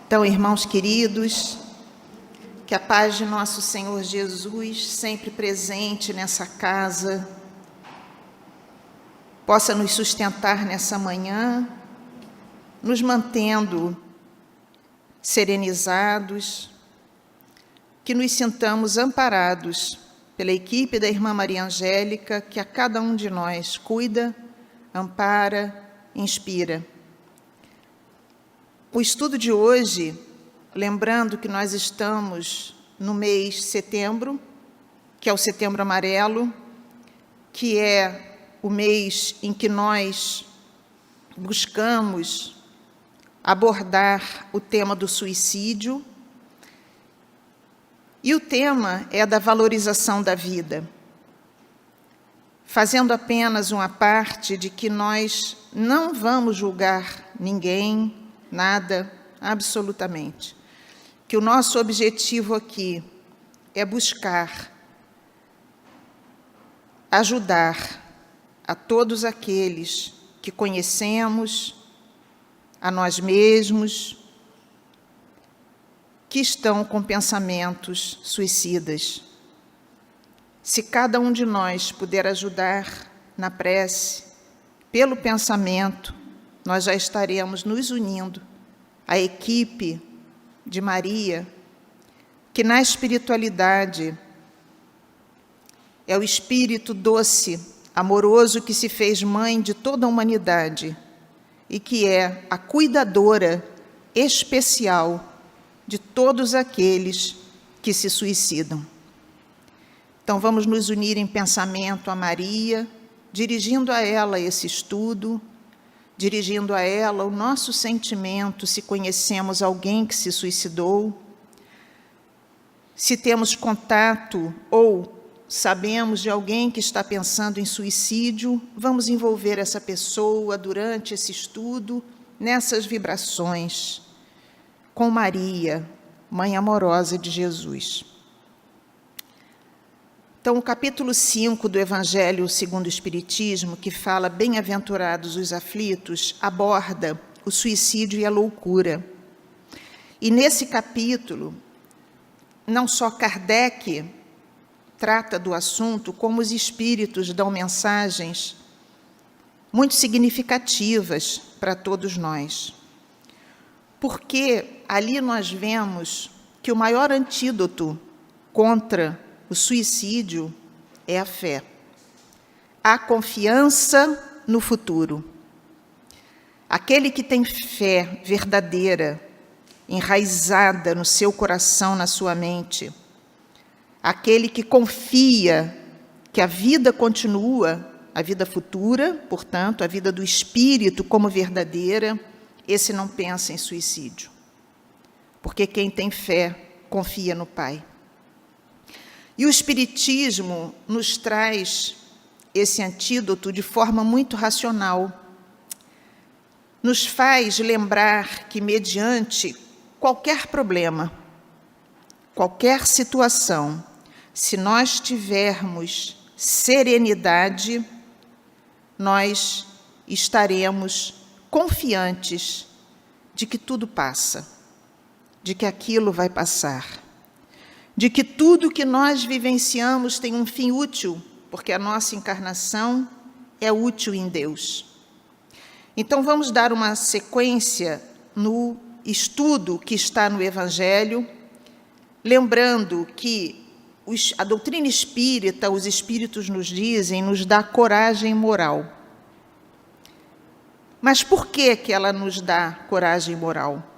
Então, irmãos queridos, que a paz de nosso Senhor Jesus, sempre presente nessa casa, possa nos sustentar nessa manhã, nos mantendo serenizados, que nos sintamos amparados pela equipe da Irmã Maria Angélica, que a cada um de nós cuida, ampara, inspira. O estudo de hoje, lembrando que nós estamos no mês de setembro, que é o Setembro Amarelo, que é o mês em que nós buscamos abordar o tema do suicídio, e o tema é da valorização da vida, fazendo apenas uma parte de que nós não vamos julgar ninguém, nada, absolutamente. Que o nosso objetivo aqui é buscar ajudar a todos aqueles que conhecemos, a nós mesmos, que estão com pensamentos suicidas. Se cada um de nós puder ajudar na prece, pelo pensamento, nós já estaremos nos unindo à equipe de Maria, que na espiritualidade é o Espírito doce, amoroso, que se fez mãe de toda a humanidade e que é a cuidadora especial de todos aqueles que se suicidam. Então, vamos nos unir em pensamento a Maria, dirigindo a ela esse estudo, dirigindo a ela o nosso sentimento, se conhecemos alguém que se suicidou, se temos contato ou sabemos de alguém que está pensando em suicídio, vamos envolver essa pessoa durante esse estudo, nessas vibrações, com Maria, Mãe amorosa de Jesus. Então, o capítulo 5 do Evangelho segundo o Espiritismo, que fala bem-aventurados os aflitos, aborda o suicídio e a loucura. E nesse capítulo, não só Kardec trata do assunto, como os espíritos dão mensagens muito significativas para todos nós. Porque ali nós vemos que o maior antídoto contra o suicídio é a fé, a confiança no futuro. Aquele que tem fé verdadeira, enraizada no seu coração, na sua mente, aquele que confia que a vida continua, a vida futura, portanto, a vida do espírito como verdadeira, esse não pensa em suicídio. Porque quem tem fé confia no Pai. E o Espiritismo nos traz esse antídoto de forma muito racional. Nos faz lembrar que, mediante qualquer problema, qualquer situação, se nós tivermos serenidade, nós estaremos confiantes de que tudo passa, de que aquilo vai passar, de que tudo que nós vivenciamos tem um fim útil, porque a nossa encarnação é útil em Deus. Então, vamos dar uma sequência no estudo que está no Evangelho, lembrando que a doutrina espírita, os espíritos nos dizem, nos dá coragem moral. Mas por que ela nos dá coragem moral?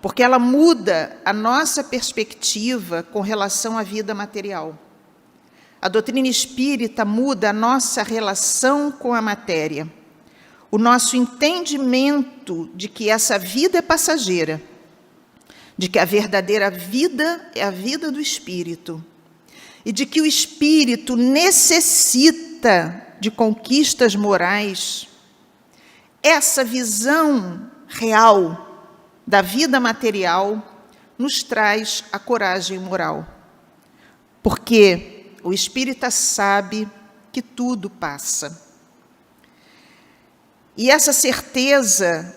Porque ela muda a nossa perspectiva com relação à vida material. A doutrina espírita muda a nossa relação com a matéria, o nosso entendimento de que essa vida é passageira, de que a verdadeira vida é a vida do espírito, e de que o espírito necessita de conquistas morais. Essa visão real da vida material nos traz a coragem moral, porque o espírita sabe que tudo passa. E essa certeza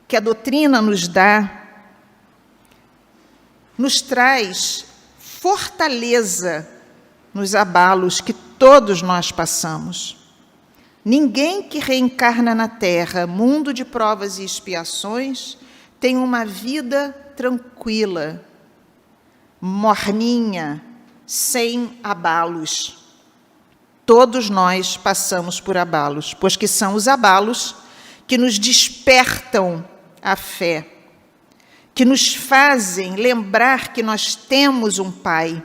que a doutrina nos dá, nos traz fortaleza nos abalos que todos nós passamos. Ninguém que reencarna na Terra, mundo de provas e expiações, tem uma vida tranquila, morninha, sem abalos. Todos nós passamos por abalos, pois que são os abalos que nos despertam a fé, que nos fazem lembrar que nós temos um Pai.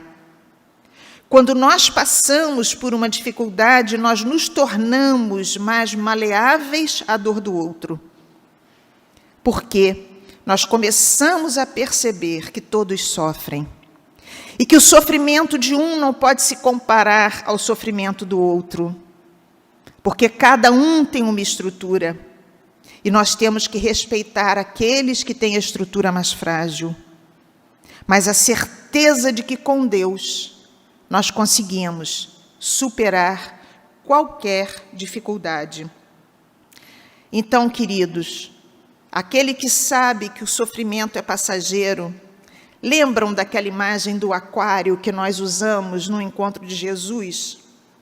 Quando nós passamos por uma dificuldade, nós nos tornamos mais maleáveis à dor do outro. Porque nós começamos a perceber que todos sofrem. E que o sofrimento de um não pode se comparar ao sofrimento do outro. Porque cada um tem uma estrutura. E nós temos que respeitar aqueles que têm a estrutura mais frágil. Mas a certeza de que com Deus nós conseguimos superar qualquer dificuldade. Então, queridos, aquele que sabe que o sofrimento é passageiro, lembram daquela imagem do aquário que nós usamos no encontro de Jesus?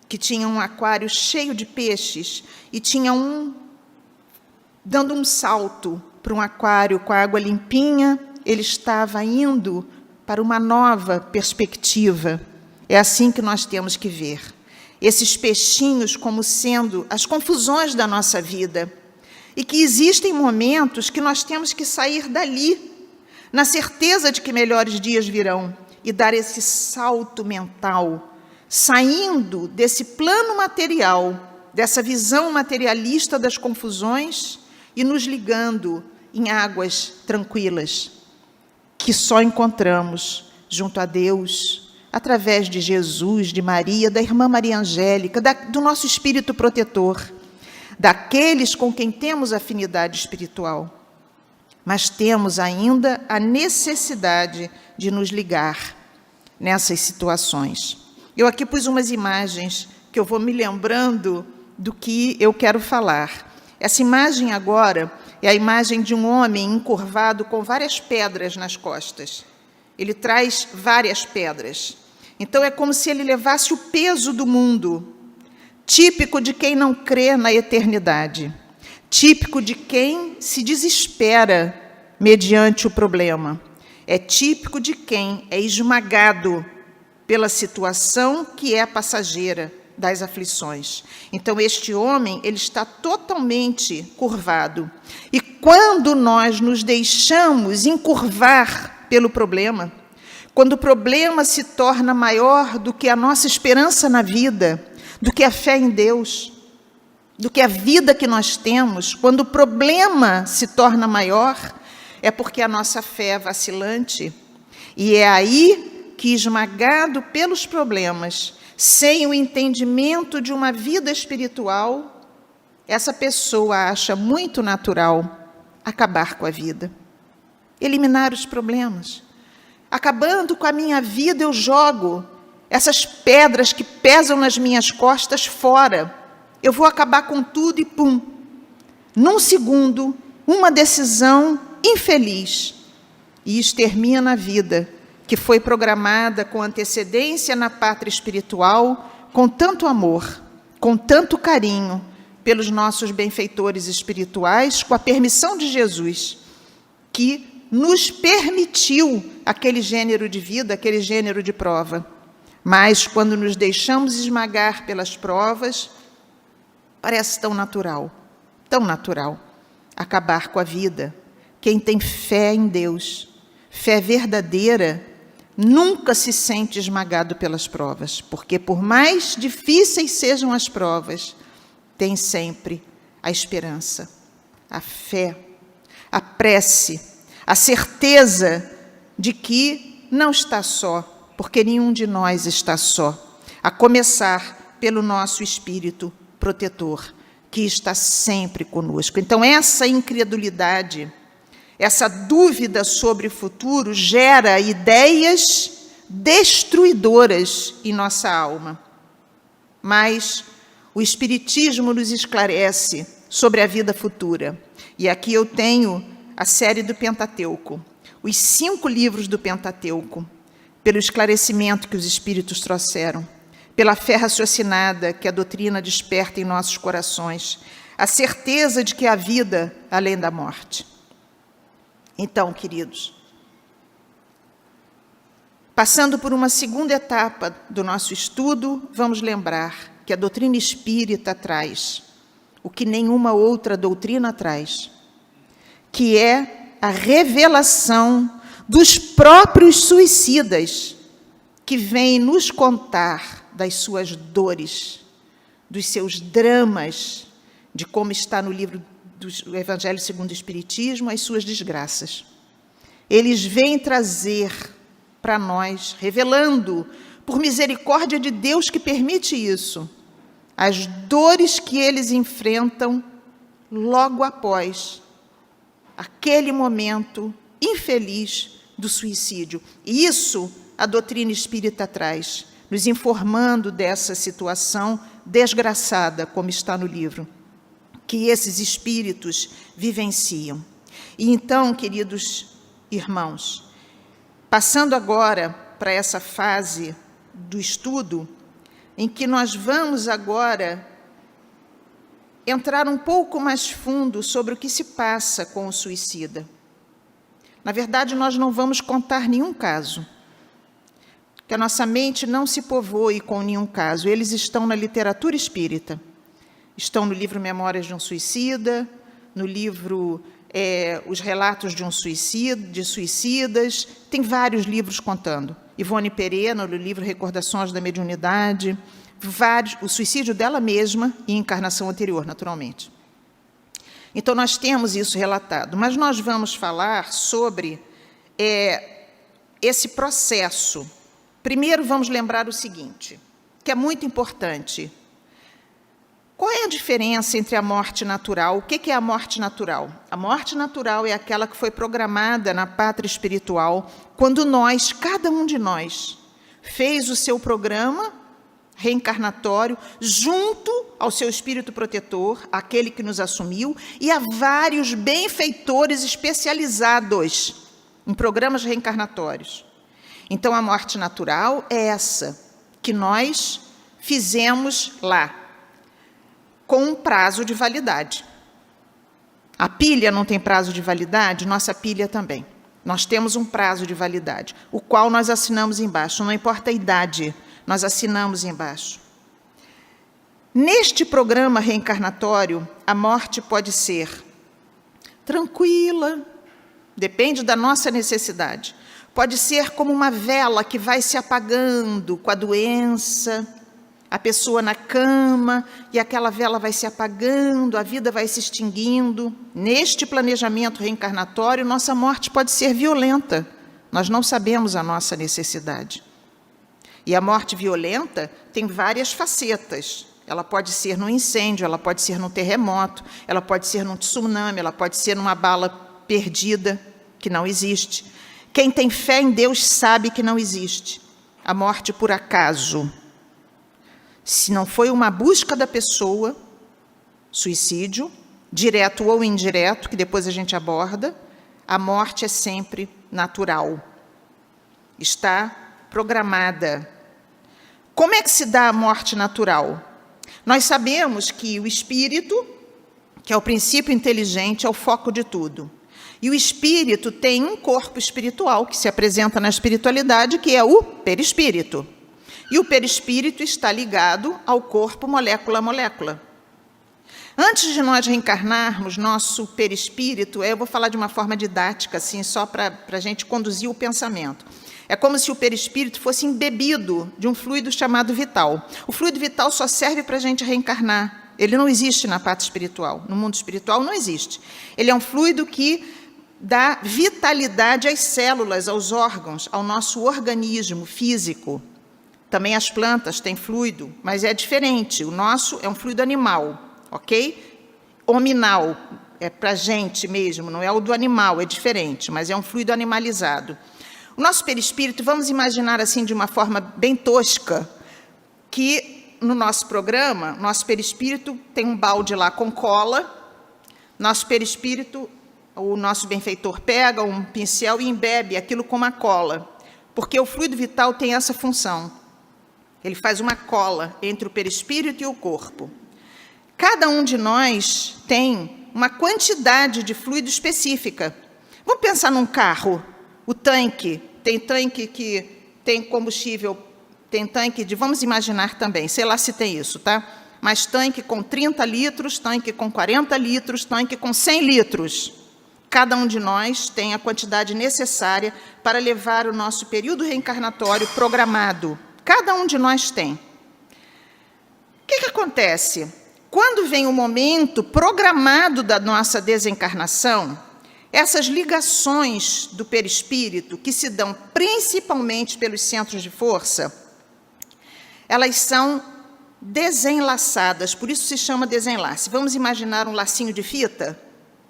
Que tinha um aquário cheio de peixes e tinha um dando um salto para um aquário com a água limpinha, ele estava indo para uma nova perspectiva. É assim que nós temos que ver esses peixinhos como sendo as confusões da nossa vida, e que existem momentos que nós temos que sair dali, na certeza de que melhores dias virão, e dar esse salto mental, saindo desse plano material, dessa visão materialista das confusões, e nos ligando em águas tranquilas, que só encontramos junto a Deus, através de Jesus, de Maria, da irmã Maria Angélica, do nosso espírito protetor, daqueles com quem temos afinidade espiritual. Mas temos ainda a necessidade de nos ligar nessas situações. Eu aqui pus umas imagens que eu vou me lembrando do que eu quero falar. Essa imagem agora é a imagem de um homem encurvado com várias pedras nas costas. Ele traz várias pedras. Então é como se ele levasse o peso do mundo, típico de quem não crê na eternidade, típico de quem se desespera mediante o problema. É típico de quem é esmagado pela situação que é passageira das aflições. Então, este homem, ele está totalmente curvado. E quando nós nos deixamos encurvar pelo problema, quando o problema se torna maior do que a nossa esperança na vida, do que a fé em Deus, do que a vida que nós temos, quando o problema se torna maior, é porque a nossa fé é vacilante. E é aí que, esmagado pelos problemas, sem o entendimento de uma vida espiritual, essa pessoa acha muito natural acabar com a vida, eliminar os problemas. Acabando com a minha vida, eu jogo essas pedras que pesam nas minhas costas fora. Eu vou acabar com tudo e pum. Num segundo, uma decisão infeliz e extermina a vida que foi programada com antecedência na pátria espiritual, com tanto amor, com tanto carinho, pelos nossos benfeitores espirituais, com a permissão de Jesus, que nos permitiu aquele gênero de vida, aquele gênero de prova. Mas, quando nos deixamos esmagar pelas provas, parece tão natural, acabar com a vida. Quem tem fé em Deus, fé verdadeira, nunca se sente esmagado pelas provas, porque por mais difíceis sejam as provas, tem sempre a esperança, a fé, a prece, a certeza de que não está só, porque nenhum de nós está só, a começar pelo nosso espírito protetor, que está sempre conosco. Então, essa incredulidade, essa dúvida sobre o futuro gera ideias destruidoras em nossa alma. Mas o Espiritismo nos esclarece sobre a vida futura. E aqui eu tenho a série do Pentateuco, os 5 livros do Pentateuco, pelo esclarecimento que os Espíritos trouxeram, pela fé raciocinada que a doutrina desperta em nossos corações, a certeza de que há vida além da morte. Então, queridos, passando por uma segunda etapa do nosso estudo, vamos lembrar que a doutrina espírita traz o que nenhuma outra doutrina traz, que é a revelação dos próprios suicidas, que vêm nos contar das suas dores, dos seus dramas, de como está no livro do Evangelho segundo o Espiritismo, as suas desgraças. Eles vêm trazer para nós, revelando, por misericórdia de Deus que permite isso, as dores que eles enfrentam logo após aquele momento infeliz do suicídio. E isso a doutrina espírita traz, nos informando dessa situação desgraçada, como está no livro, que esses espíritos vivenciam. E então, queridos irmãos, passando agora para essa fase do estudo, em que nós vamos agora entrar um pouco mais fundo sobre o que se passa com o suicida. Na verdade, nós não vamos contar nenhum caso, que a nossa mente não se povoe com nenhum caso. Eles estão na literatura espírita, estão no livro Memórias de um Suicida, no livro Os Relatos de Suicidas, tem vários livros contando. Ivone Pereira, no livro Recordações da Mediunidade, o suicídio dela mesma e encarnação anterior, naturalmente. Então, nós temos isso relatado, mas nós vamos falar sobre esse processo. Primeiro, vamos lembrar o seguinte, que é muito importante. Qual é a diferença entre a morte natural? O que é a morte natural? A morte natural é aquela que foi programada na pátria espiritual, quando nós, cada um de nós, fez o seu programa reencarnatório junto ao seu espírito protetor, aquele que nos assumiu, e a vários benfeitores especializados em programas reencarnatórios. Então, a morte natural é essa que nós fizemos lá, com um prazo de validade. A pilha não tem prazo de validade? Nossa pilha também. Nós temos um prazo de validade, o qual nós assinamos embaixo, não importa a idade, nós assinamos embaixo. Neste programa reencarnatório, a morte pode ser tranquila, depende da nossa necessidade. Pode ser como uma vela que vai se apagando com a doença, a pessoa na cama, e aquela vela vai se apagando, a vida vai se extinguindo. Neste planejamento reencarnatório, nossa morte pode ser violenta. Nós não sabemos a nossa necessidade. E a morte violenta tem várias facetas. Ela pode ser num incêndio, ela pode ser num terremoto, ela pode ser num tsunami, ela pode ser numa bala perdida, que não existe. Quem tem fé em Deus sabe que não existe a morte por acaso. Se não foi uma busca da pessoa, suicídio, direto ou indireto, que depois a gente aborda, a morte é sempre natural. Está programada. Como é que se dá a morte natural? Nós sabemos que o espírito, que é o princípio inteligente, é o foco de tudo. E o espírito tem um corpo espiritual que se apresenta na espiritualidade, que é o perispírito. E o perispírito está ligado ao corpo molécula a molécula. Antes de nós reencarnarmos, nosso perispírito, eu vou falar de uma forma didática, assim, só para a gente conduzir o pensamento. É como se o perispírito fosse embebido de um fluido chamado vital. O fluido vital só serve para a gente reencarnar. Ele não existe na parte espiritual. No mundo espiritual não existe. Ele é um fluido que dá vitalidade às células, aos órgãos, ao nosso organismo físico. Também as plantas têm fluido, mas é diferente. O nosso é um fluido animal, ok? Hominal, é para a gente mesmo, não é o do animal, é diferente, mas é um fluido animalizado. O nosso perispírito, vamos imaginar assim de uma forma bem tosca, que no nosso programa, nosso perispírito tem um balde lá com cola, nosso perispírito o nosso benfeitor pega um pincel e embebe aquilo com uma cola, porque o fluido vital tem essa função. Ele faz uma cola entre o perispírito e o corpo. Cada um de nós tem uma quantidade de fluido específica. Vamos pensar num carro, o tanque. Tem tanque que tem combustível, tem tanque de... Vamos imaginar também, sei lá se tem isso, tá? Mas tanque com 30 litros, tanque com 40 litros, tanque com 100 litros. Cada um de nós tem a quantidade necessária para levar o nosso período reencarnatório programado. Cada um de nós tem. O que acontece? Quando vem o momento programado da nossa desencarnação, essas ligações do perispírito, que se dão principalmente pelos centros de força, elas são desenlaçadas, por isso se chama desenlace. Vamos imaginar um lacinho de fita?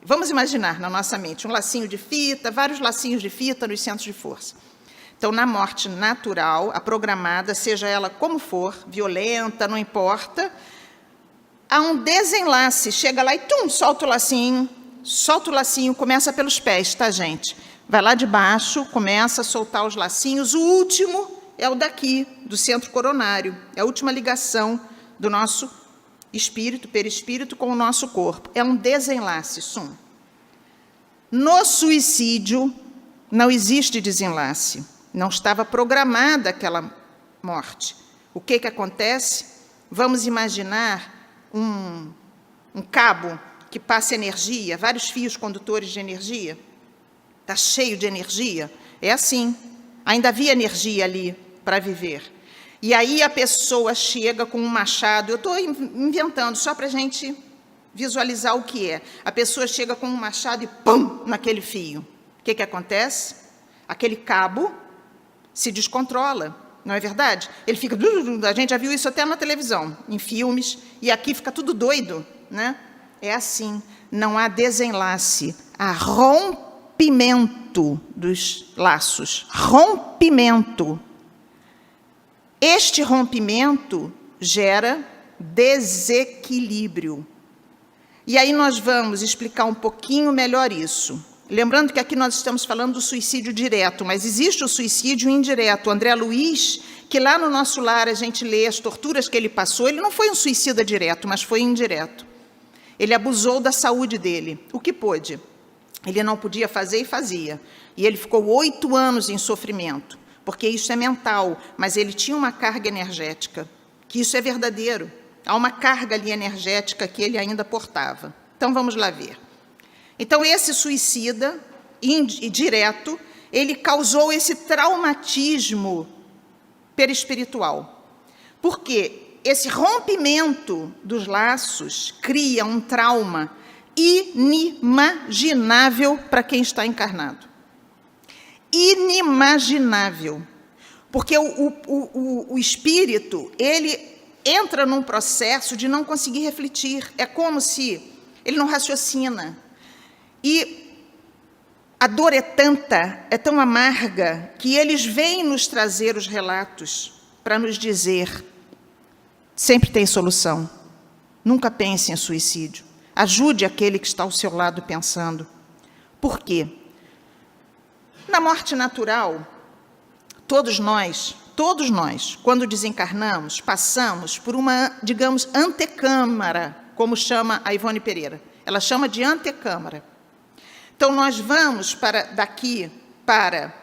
Vamos imaginar na nossa mente um lacinho de fita, vários lacinhos de fita nos centros de força. Então, na morte natural, a programada, seja ela como for, violenta, não importa, há um desenlace, chega lá e solta o lacinho, começa pelos pés, tá, gente? Vai lá de baixo, começa a soltar os lacinhos, o último é o daqui, do centro coronário, é a última ligação do nosso espírito, perispírito com o nosso corpo. É um desenlace, No suicídio, não existe desenlace. Não estava programada aquela morte. O que acontece? Vamos imaginar um cabo que passa energia, vários fios condutores de energia. Está cheio de energia. É assim. Ainda havia energia ali para viver. E aí a pessoa chega com um machado. Eu estou inventando só para a gente visualizar o que é. A pessoa chega com um machado e pum, naquele fio. O que acontece? Aquele cabo se descontrola, não é verdade? Ele fica... A gente já viu isso até na televisão, em filmes, e aqui fica tudo doido, né? É assim, não há desenlace, há rompimento dos laços. Rompimento. Este rompimento gera desequilíbrio. E aí nós vamos explicar um pouquinho melhor isso. Lembrando que aqui nós estamos falando do suicídio direto, mas existe o suicídio indireto. O André Luiz, que lá no Nosso Lar a gente lê as torturas que ele passou, ele não foi um suicida direto, mas foi indireto. Ele abusou da saúde dele, o que pôde. Ele não podia fazer e fazia. E ele ficou 8 anos em sofrimento, porque isso é mental, mas ele tinha uma carga energética, que isso é verdadeiro. Há uma carga ali energética que ele ainda portava. Então, vamos lá ver. Então, esse suicida, direto, ele causou esse traumatismo perispiritual. Por quê? Esse rompimento dos laços cria um trauma inimaginável para quem está encarnado. Inimaginável. Porque o espírito, ele entra num processo de não conseguir refletir. É como se ele não raciocina. E a dor é tanta, é tão amarga, que eles vêm nos trazer os relatos para nos dizer: sempre tem solução. Nunca pense em suicídio. Ajude aquele que está ao seu lado pensando. Por quê? Na morte natural, todos nós, quando desencarnamos, passamos por uma, digamos, antecâmara, como chama a Ivone Pereira. Ela chama de antecâmara. Então, nós vamos daqui para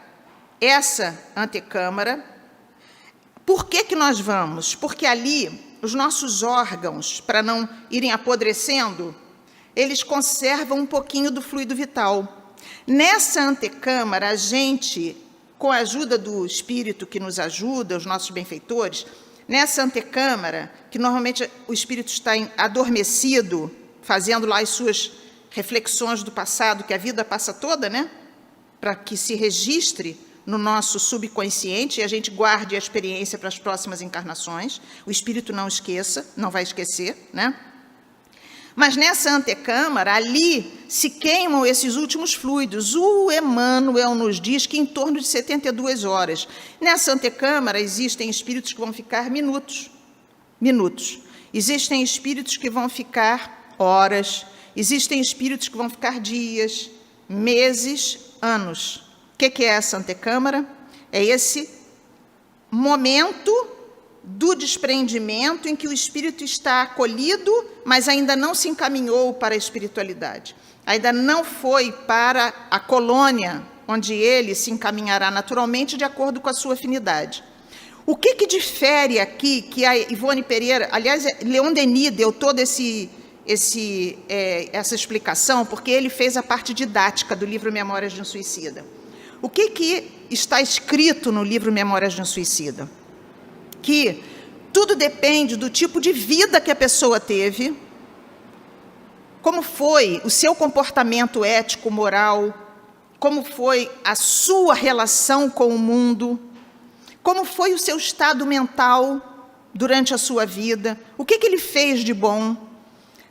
essa antecâmara. Por que nós vamos? Porque ali, os nossos órgãos, para não irem apodrecendo, eles conservam um pouquinho do fluido vital. Nessa antecâmara, a gente, com a ajuda do espírito que nos ajuda, os nossos benfeitores, nessa antecâmara, que normalmente o espírito está adormecido, fazendo lá as suas reflexões do passado, que a vida passa toda, né? Para que se registre no nosso subconsciente e a gente guarde a experiência para as próximas encarnações. O espírito não esqueça, não vai esquecer, né? Mas nessa antecâmara, ali se queimam esses últimos fluidos. O Emmanuel nos diz que em torno de 72 horas. Nessa antecâmara existem espíritos que vão ficar minutos. Existem espíritos que vão ficar horas. Existem espíritos que vão ficar dias, meses, anos. O que é essa antecâmara? É esse momento do despreendimento em que o espírito está acolhido, mas ainda não se encaminhou para a espiritualidade. Ainda não foi para a colônia, onde ele se encaminhará naturalmente de acordo com a sua afinidade. O que difere aqui, que a Ivone Pereira, aliás, Leon Denis deu toda essa explicação, porque ele fez a parte didática do livro Memórias de um Suicida. O que está escrito no livro Memórias de um Suicida? Que tudo depende do tipo de vida que a pessoa teve, como foi o seu comportamento ético, moral, como foi a sua relação com o mundo, como foi o seu estado mental durante a sua vida, o que ele fez de bom.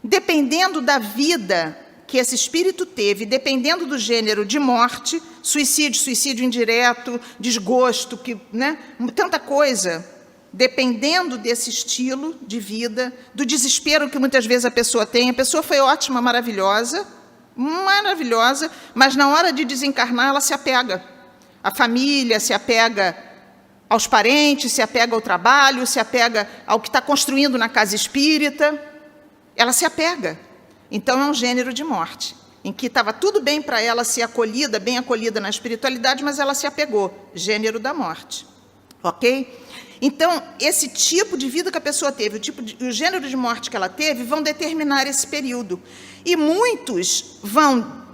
Dependendo da vida que esse espírito teve, dependendo do gênero de morte, suicídio indireto, desgosto, tanta coisa, dependendo desse estilo de vida, do desespero que muitas vezes a pessoa tem. A pessoa foi ótima, maravilhosa, mas na hora de desencarnar ela se apega à família, se apega aos parentes, se apega ao trabalho, se apega ao que está construindo na casa espírita. Ela se apega. Então, é um gênero de morte, em que estava tudo bem para ela ser acolhida, bem acolhida na espiritualidade, mas ela se apegou. Gênero da morte. Ok? Então, esse tipo de vida que a pessoa teve, o gênero de morte que ela teve, vão determinar esse período. E muitos vão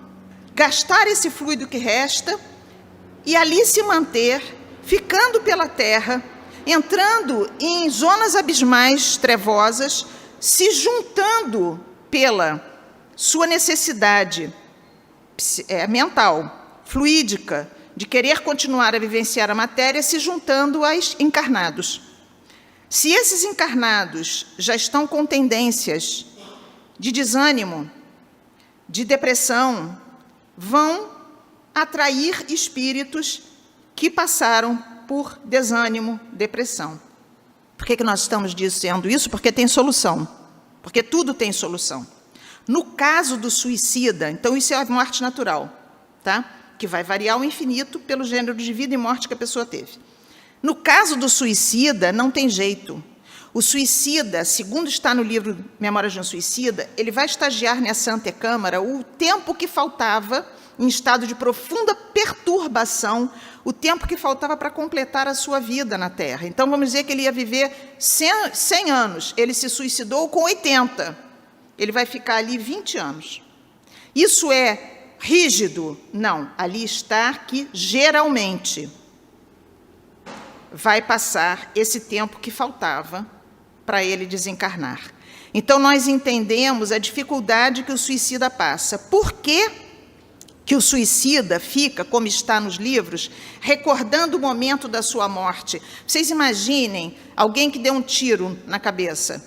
gastar esse fluido que resta e ali se manter, ficando pela terra, entrando em zonas abismais trevosas, se juntando pela sua necessidade mental, fluídica, de querer continuar a vivenciar a matéria, se juntando aos encarnados. Se esses encarnados já estão com tendências de desânimo, de depressão, vão atrair espíritos que passaram por desânimo, depressão. Por que nós estamos dizendo isso? Porque tem solução. Porque tudo tem solução. No caso do suicida, então isso é a morte natural, tá? Que vai variar ao infinito pelo gênero de vida e morte que a pessoa teve. No caso do suicida, não tem jeito. O suicida, segundo está no livro Memórias de um Suicida, ele vai estagiar nessa antecâmara o tempo que faltava, em estado de profunda perturbação, o tempo que faltava para completar a sua vida na Terra. Então, vamos dizer que ele ia viver 100 anos. Ele se suicidou com 80. Ele vai ficar ali 20 anos. Isso é rígido? Não. Ali está que, geralmente, vai passar esse tempo que faltava para ele desencarnar. Então, nós entendemos a dificuldade que o suicida passa. Por que o suicida fica, como está nos livros, recordando o momento da sua morte? Vocês imaginem alguém que deu um tiro na cabeça.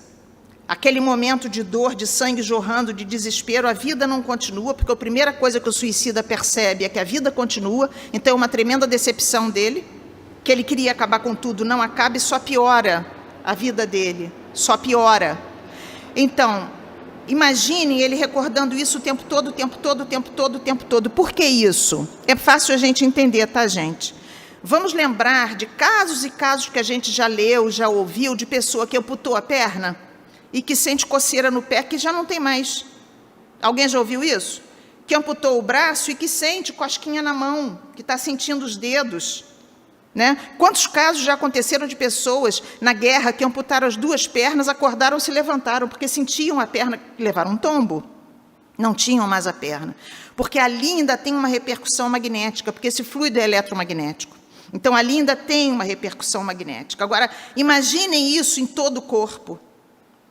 Aquele momento de dor, de sangue jorrando, de desespero, a vida não continua, porque a primeira coisa que o suicida percebe é que a vida continua, então é uma tremenda decepção dele, que ele queria acabar com tudo, não acaba e só piora a vida dele, só piora. Então, imagine ele recordando isso o tempo todo, o tempo todo, o tempo todo, o tempo todo. Por que isso? É fácil a gente entender, tá, gente? Vamos lembrar de casos e casos que a gente já leu, já ouviu, de pessoa que amputou a perna e que sente coceira no pé, que já não tem mais. Alguém já ouviu isso? Que amputou o braço e que sente cosquinha na mão, que está sentindo os dedos. Né? Quantos casos já aconteceram de pessoas na guerra que amputaram as duas pernas, acordaram, se levantaram, porque sentiam a perna, levaram um tombo, não tinham mais a perna. Porque ali ainda tem uma repercussão magnética, porque esse fluido é eletromagnético. Então, ali ainda tem uma repercussão magnética. Agora, imaginem isso em todo o corpo,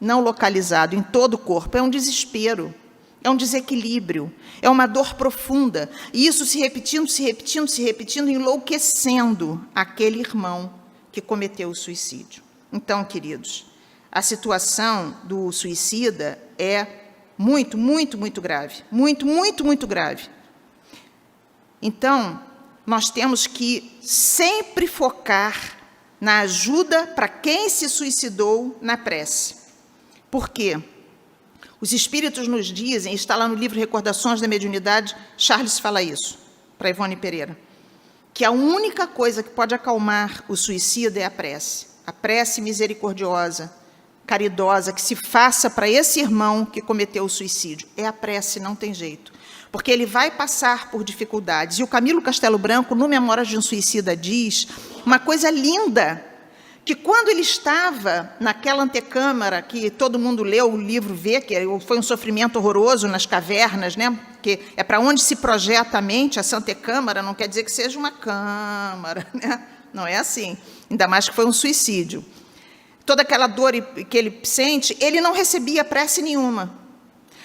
não localizado, em todo o corpo. É um desespero. É um desequilíbrio, é uma dor profunda. E isso se repetindo, se repetindo, se repetindo, enlouquecendo aquele irmão que cometeu o suicídio. Então, queridos, a situação do suicida é muito, muito, muito grave. Muito, muito, muito grave. Então, nós temos que sempre focar na ajuda para quem se suicidou na prece. Por quê? Os espíritos nos dizem, está lá no livro Recordações da Mediunidade, Charles fala isso, para Ivone Pereira, que a única coisa que pode acalmar o suicida é a prece misericordiosa, caridosa, que se faça para esse irmão que cometeu o suicídio. É a prece, não tem jeito. Porque ele vai passar por dificuldades. E o Camilo Castelo Branco, no Memórias de um Suicida, diz uma coisa linda, que quando ele estava naquela antecâmara, que todo mundo leu o livro, vê que foi um sofrimento horroroso nas cavernas, né? Que é para onde se projeta a mente, essa antecâmara, não quer dizer que seja uma câmara, né? Não é assim, ainda mais que foi um suicídio. Toda aquela dor que ele sente, ele não recebia prece nenhuma.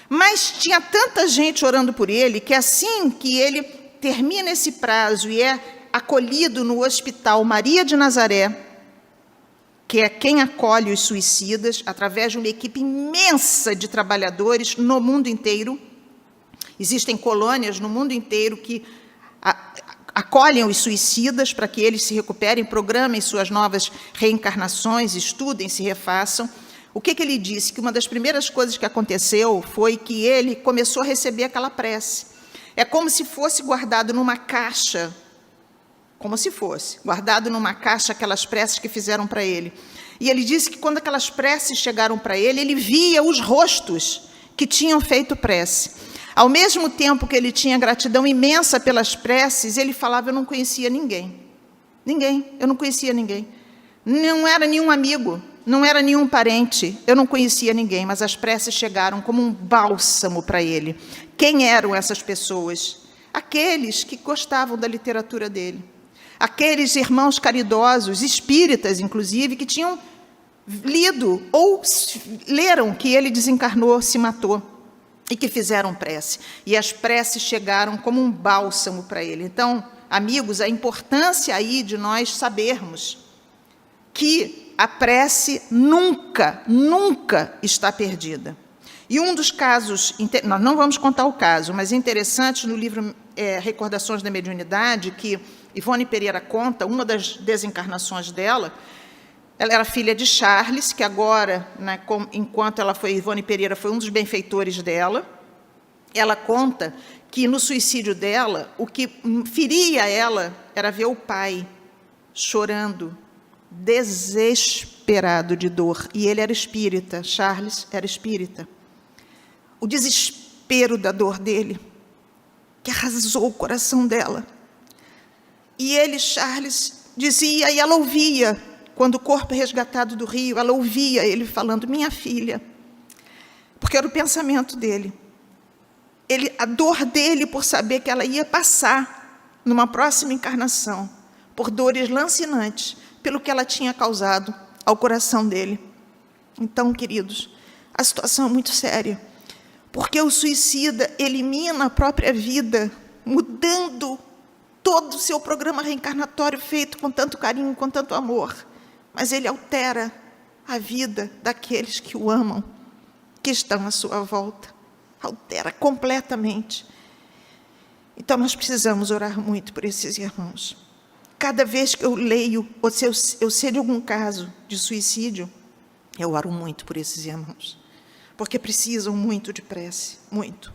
Mas tinha tanta gente orando por ele, que assim que ele termina esse prazo e é acolhido no Hospital Maria de Nazaré, que é quem acolhe os suicidas, através de uma equipe imensa de trabalhadores no mundo inteiro. Existem colônias no mundo inteiro que acolhem os suicidas para que eles se recuperem, programem suas novas reencarnações, estudem, se refaçam. O que ele disse? Que uma das primeiras coisas que aconteceu foi que ele começou a receber aquela prece. É como se fosse guardado numa caixa, aquelas preces que fizeram para ele. E ele disse que quando aquelas preces chegaram para ele, ele via os rostos que tinham feito prece. Ao mesmo tempo que ele tinha gratidão imensa pelas preces, ele falava: eu não conhecia ninguém. Eu não conhecia ninguém. Não era nenhum amigo, não era nenhum parente, eu não conhecia ninguém, mas as preces chegaram como um bálsamo para ele. Quem eram essas pessoas? Aqueles que gostavam da literatura dele. Aqueles irmãos caridosos, espíritas, inclusive, que tinham lido ou leram que ele desencarnou, se matou, e que fizeram prece. E as preces chegaram como um bálsamo para ele. Então, amigos, a importância aí de nós sabermos que a prece nunca está perdida. E um dos casos, nós não vamos contar o caso, mas é interessante no livro Recordações da Mediunidade, que Ivone Pereira conta, uma das desencarnações dela, ela era filha de Charles, que agora, né, enquanto ela foi, Ivone Pereira foi um dos benfeitores dela. Ela conta que no suicídio dela, o que feria ela era ver o pai chorando, desesperado de dor. E ele era espírita, Charles era espírita. O desespero da dor dele, que arrasou o coração dela. E ele, Charles, dizia, e ela ouvia, quando o corpo é resgatado do rio, ela ouvia ele falando: minha filha, porque era o pensamento dele. A dor dele por saber que ela ia passar, numa próxima encarnação, por dores lancinantes, pelo que ela tinha causado ao coração dele. Então, queridos, a situação é muito séria, porque o suicida elimina a própria vida, mudando todo o seu programa reencarnatório feito com tanto carinho, com tanto amor, mas ele altera a vida daqueles que o amam, que estão à sua volta, altera completamente. Então, nós precisamos orar muito por esses irmãos. Cada vez que eu leio, ou se eu sei de algum caso de suicídio, eu oro muito por esses irmãos, porque precisam muito de prece, muito.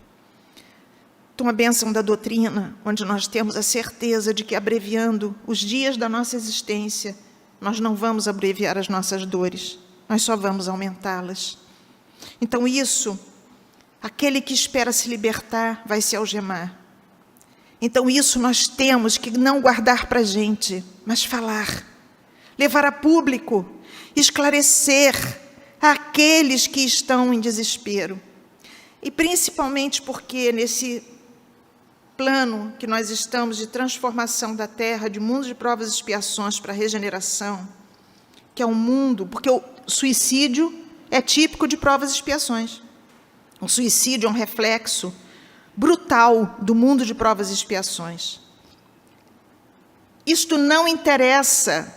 Então, a bênção da doutrina, onde nós temos a certeza de que, abreviando os dias da nossa existência, nós não vamos abreviar as nossas dores, nós só vamos aumentá-las. Então, isso, aquele que espera se libertar vai se algemar. Então, isso nós temos que não guardar para a gente, mas falar, levar a público, esclarecer àqueles que estão em desespero. E principalmente porque nesse plano que nós estamos de transformação da Terra, de mundo de provas e expiações para a regeneração, que é um mundo, porque o suicídio é típico de provas e expiações. O suicídio é um reflexo brutal do mundo de provas e expiações. Isto não interessa,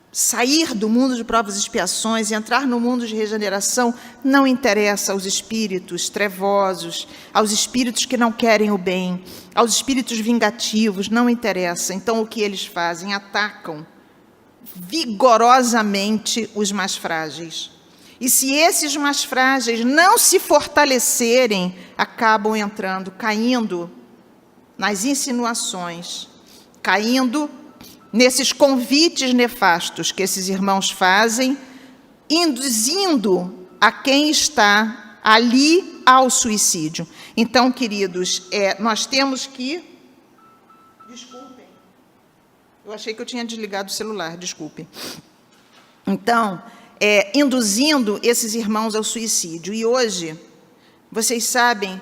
sair do mundo de provas e expiações e entrar no mundo de regeneração não interessa aos espíritos trevosos, aos espíritos que não querem o bem, aos espíritos vingativos, não interessa. Então, o que eles fazem? Atacam vigorosamente os mais frágeis. E se esses mais frágeis não se fortalecerem, acabam entrando, caindo nas insinuações, caindo nesses convites nefastos que esses irmãos fazem, induzindo a quem está ali ao suicídio. Então, queridos, nós temos que... Desculpem, eu achei que eu tinha desligado o celular, desculpem. Então, induzindo esses irmãos ao suicídio. E hoje, vocês sabem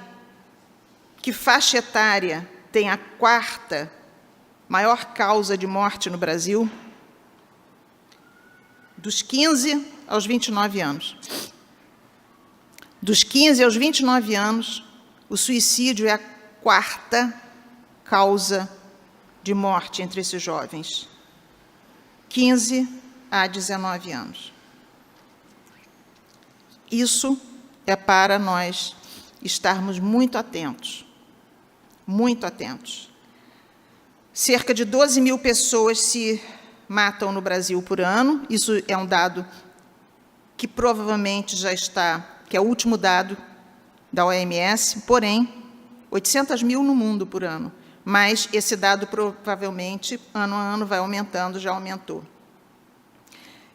que faixa etária tem a 4ª maior causa de morte no Brasil? Dos 15 aos 29 anos. Dos 15 aos 29 anos, o suicídio é a 4ª causa de morte entre esses jovens. 15 a 19 anos. Isso é para nós estarmos muito atentos. Muito atentos. Cerca de 12 mil pessoas se matam no Brasil por ano. Isso é um dado que provavelmente já está, que é o último dado da OMS, porém, 800 mil no mundo por ano. Mas esse dado provavelmente, ano a ano, vai aumentando, já aumentou.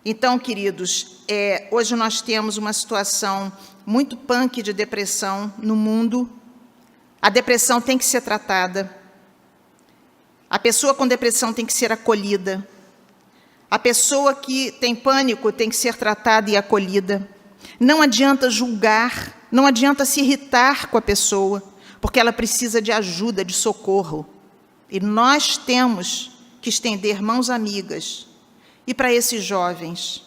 Então, queridos, hoje nós temos uma situação muito punk de depressão no mundo. A depressão tem que ser tratada. A pessoa com depressão tem que ser acolhida. A pessoa que tem pânico tem que ser tratada e acolhida. Não adianta julgar, não adianta se irritar com a pessoa, porque ela precisa de ajuda, de socorro. E nós temos que estender mãos amigas. E para esses jovens,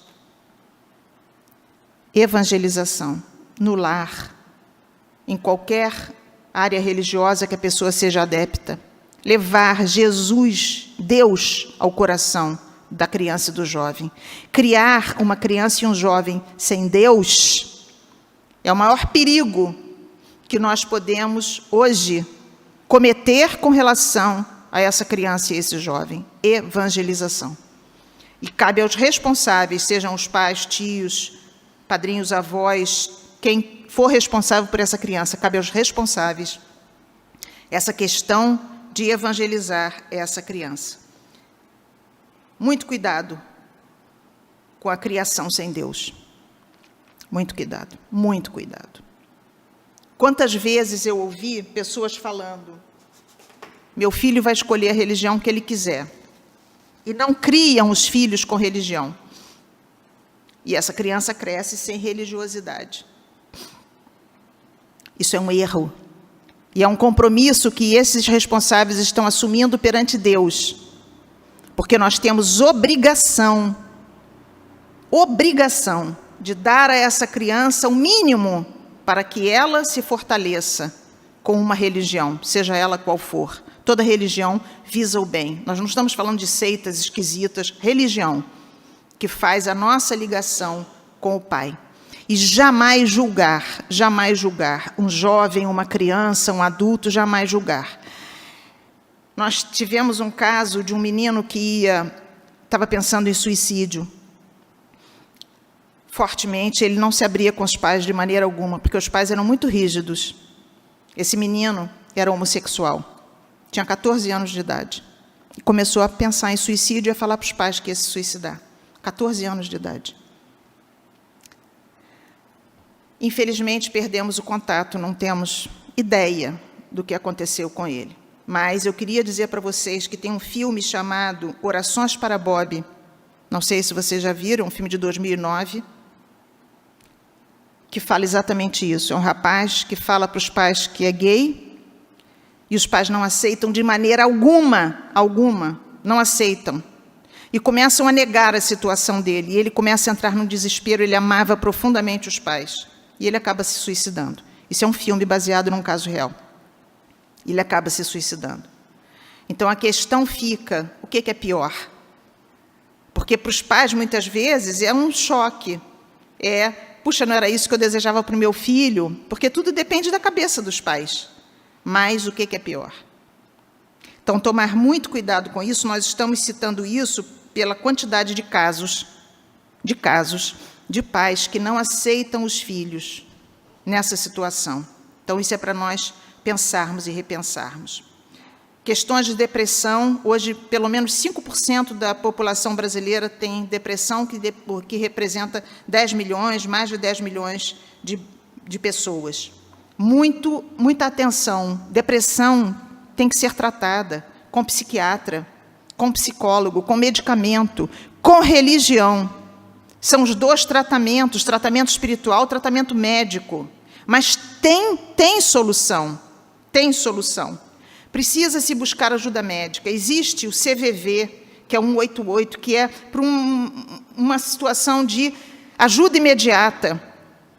evangelização no lar, em qualquer área religiosa que a pessoa seja adepta. Levar Jesus, Deus, ao coração da criança e do jovem. Criar uma criança e um jovem sem Deus é o maior perigo que nós podemos, hoje, cometer com relação a essa criança e esse jovem. Evangelização. E cabe aos responsáveis, sejam os pais, tios, padrinhos, avós, quem for responsável por essa criança, cabe aos responsáveis essa questão de evangelizar essa criança. Muito cuidado com a criação sem Deus. Muito cuidado, muito cuidado. Quantas vezes eu ouvi pessoas falando: meu filho vai escolher a religião que ele quiser. E não criam os filhos com religião. E essa criança cresce sem religiosidade. Isso é um erro. E é um compromisso que esses responsáveis estão assumindo perante Deus. Porque nós temos obrigação de dar a essa criança o mínimo para que ela se fortaleça com uma religião, seja ela qual for. Toda religião visa o bem. Nós não estamos falando de seitas esquisitas, religião, que faz a nossa ligação com o Pai. E jamais julgar um jovem, uma criança, um adulto, jamais julgar. Nós tivemos um caso de um menino que estava pensando em suicídio. Fortemente, ele não se abria com os pais de maneira alguma, porque os pais eram muito rígidos. Esse menino era homossexual, tinha 14 anos de idade. E começou a pensar em suicídio e a falar para os pais que ia se suicidar. 14 anos de idade. Infelizmente, perdemos o contato, não temos ideia do que aconteceu com ele. Mas eu queria dizer para vocês que tem um filme chamado Orações para Bob. Não sei se vocês já viram, um filme de 2009, que fala exatamente isso. É um rapaz que fala para os pais que é gay, e os pais não aceitam de maneira alguma, não aceitam. E começam a negar a situação dele, e ele começa a entrar num desespero, ele amava profundamente os pais. E ele acaba se suicidando. Isso é um filme baseado num caso real. Ele acaba se suicidando. Então, a questão fica, o que é pior? Porque para os pais, muitas vezes, é um choque. Puxa, não era isso que eu desejava para o meu filho? Porque tudo depende da cabeça dos pais. Mas o que é pior? Então, tomar muito cuidado com isso. Nós estamos citando isso pela quantidade de casos de pais que não aceitam os filhos nessa situação. Então, isso é para nós pensarmos e repensarmos. Questões de depressão, hoje, pelo menos 5% da população brasileira tem depressão, que representa 10 milhões, mais de 10 milhões de pessoas. Muita atenção. Depressão tem que ser tratada com psiquiatra, com psicólogo, com medicamento, com religião. São os dois tratamentos, tratamento espiritual, tratamento médico. Mas tem solução, tem solução. Precisa-se buscar ajuda médica. Existe o CVV, que é 188, que é para uma situação de ajuda imediata.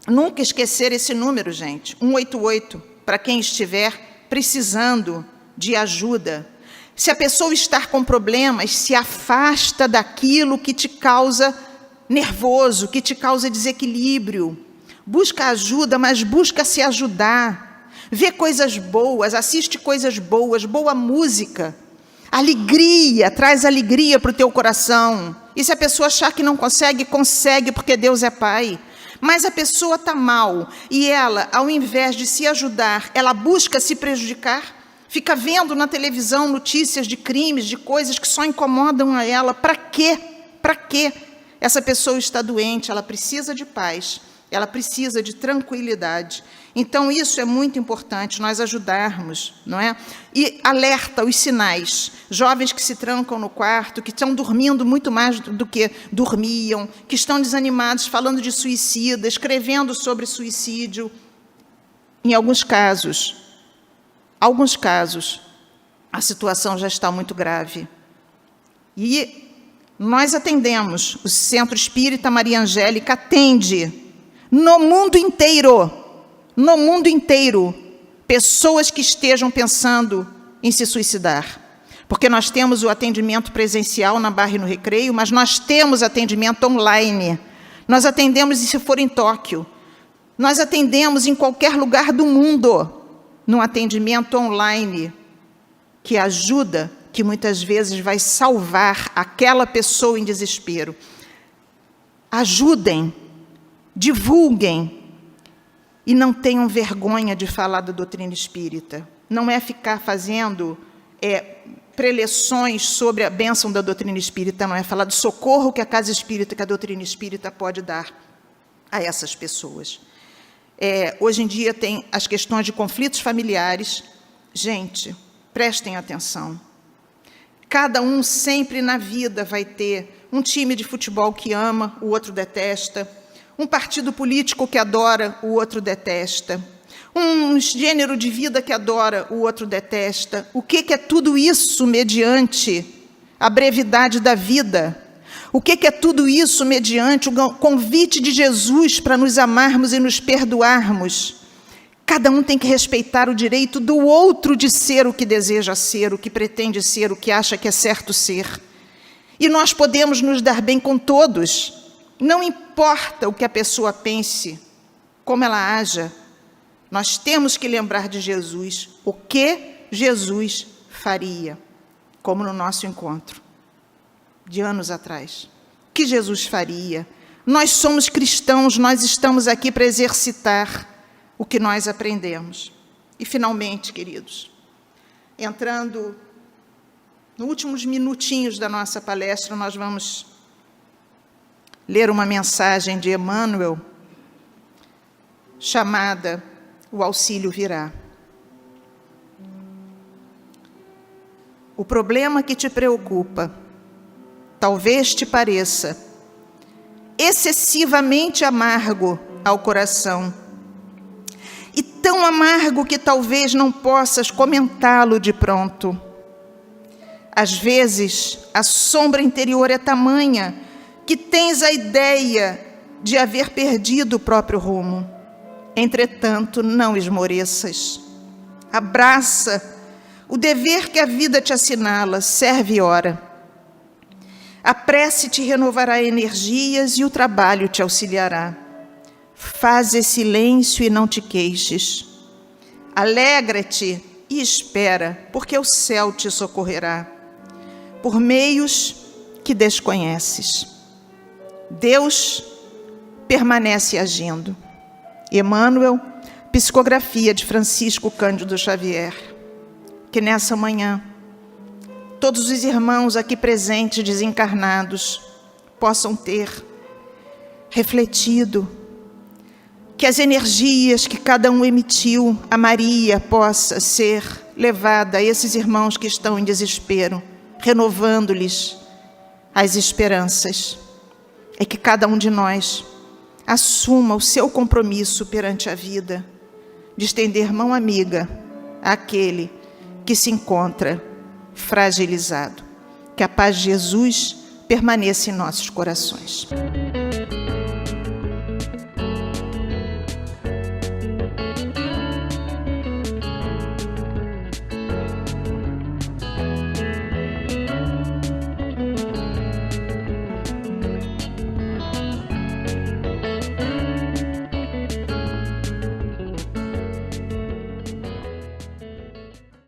Nunca esquecer esse número, gente. 188, para quem estiver precisando de ajuda. Se a pessoa está com problemas, se afasta daquilo que te causa nervoso, que te causa desequilíbrio. Busca ajuda, mas busca se ajudar. Vê coisas boas, assiste coisas boas, boa música. Alegria, traz alegria para o teu coração. E se a pessoa achar que não consegue, consegue, porque Deus é Pai. Mas a pessoa está mal, e ela, ao invés de se ajudar, ela busca se prejudicar, fica vendo na televisão notícias de crimes, de coisas que só incomodam a ela. Para quê? Para quê? Essa pessoa está doente, ela precisa de paz, ela precisa de tranquilidade. Então, isso é muito importante, nós ajudarmos, não é? E alerta os sinais. Jovens que se trancam no quarto, que estão dormindo muito mais do que dormiam, que estão desanimados, falando de suicídio, escrevendo sobre suicídio. Em alguns casos, a situação já está muito grave. E nós atendemos, o Centro Espírita Maria Angélica atende no mundo inteiro, pessoas que estejam pensando em se suicidar. Porque nós temos o atendimento presencial na Barra e no Recreio, mas nós temos atendimento online. Nós atendemos, se for em Tóquio, nós atendemos em qualquer lugar do mundo, num atendimento online, que ajuda, que muitas vezes vai salvar aquela pessoa em desespero. Ajudem, divulguem, e não tenham vergonha de falar da doutrina espírita. Não é ficar fazendo preleções sobre a bênção da doutrina espírita, não é falar do socorro que a casa espírita, que a doutrina espírita pode dar a essas pessoas. Hoje em dia tem as questões de conflitos familiares. Gente, prestem atenção. Cada um sempre na vida vai ter um time de futebol que ama, o outro detesta. Um partido político que adora, o outro detesta. Um gênero de vida que adora, o outro detesta. O que é tudo isso mediante a brevidade da vida? O que é tudo isso mediante o convite de Jesus para nos amarmos e nos perdoarmos? Cada um tem que respeitar o direito do outro de ser o que deseja ser, o que pretende ser, o que acha que é certo ser. E nós podemos nos dar bem com todos. Não importa o que a pessoa pense, como ela haja, nós temos que lembrar de Jesus, o que Jesus faria, como no nosso encontro de anos atrás. O que Jesus faria? Nós somos cristãos, nós estamos aqui para exercitar o que nós aprendemos. E, finalmente, queridos, entrando nos últimos minutinhos da nossa palestra, nós vamos ler uma mensagem de Emmanuel, chamada O Auxílio Virá. O problema que te preocupa, talvez te pareça excessivamente amargo ao coração, e tão amargo que talvez não possas comentá-lo de pronto. Às vezes, a sombra interior é tamanha que tens a ideia de haver perdido o próprio rumo. Entretanto, não esmoreças. Abraça o dever que a vida te assinala, serve e ora. A prece te renovará energias e o trabalho te auxiliará. Faze silêncio e não te queixes. Alegra-te e espera, porque o céu te socorrerá, por meios que desconheces. Deus permanece agindo. Emmanuel, psicografia de Francisco Cândido Xavier. Que nessa manhã, todos os irmãos aqui presentes, desencarnados, possam ter refletido, que as energias que cada um emitiu a Maria possa ser levada a esses irmãos que estão em desespero, renovando-lhes as esperanças. É que cada um de nós assuma o seu compromisso perante a vida, de estender mão amiga àquele que se encontra fragilizado. Que a paz de Jesus permaneça em nossos corações.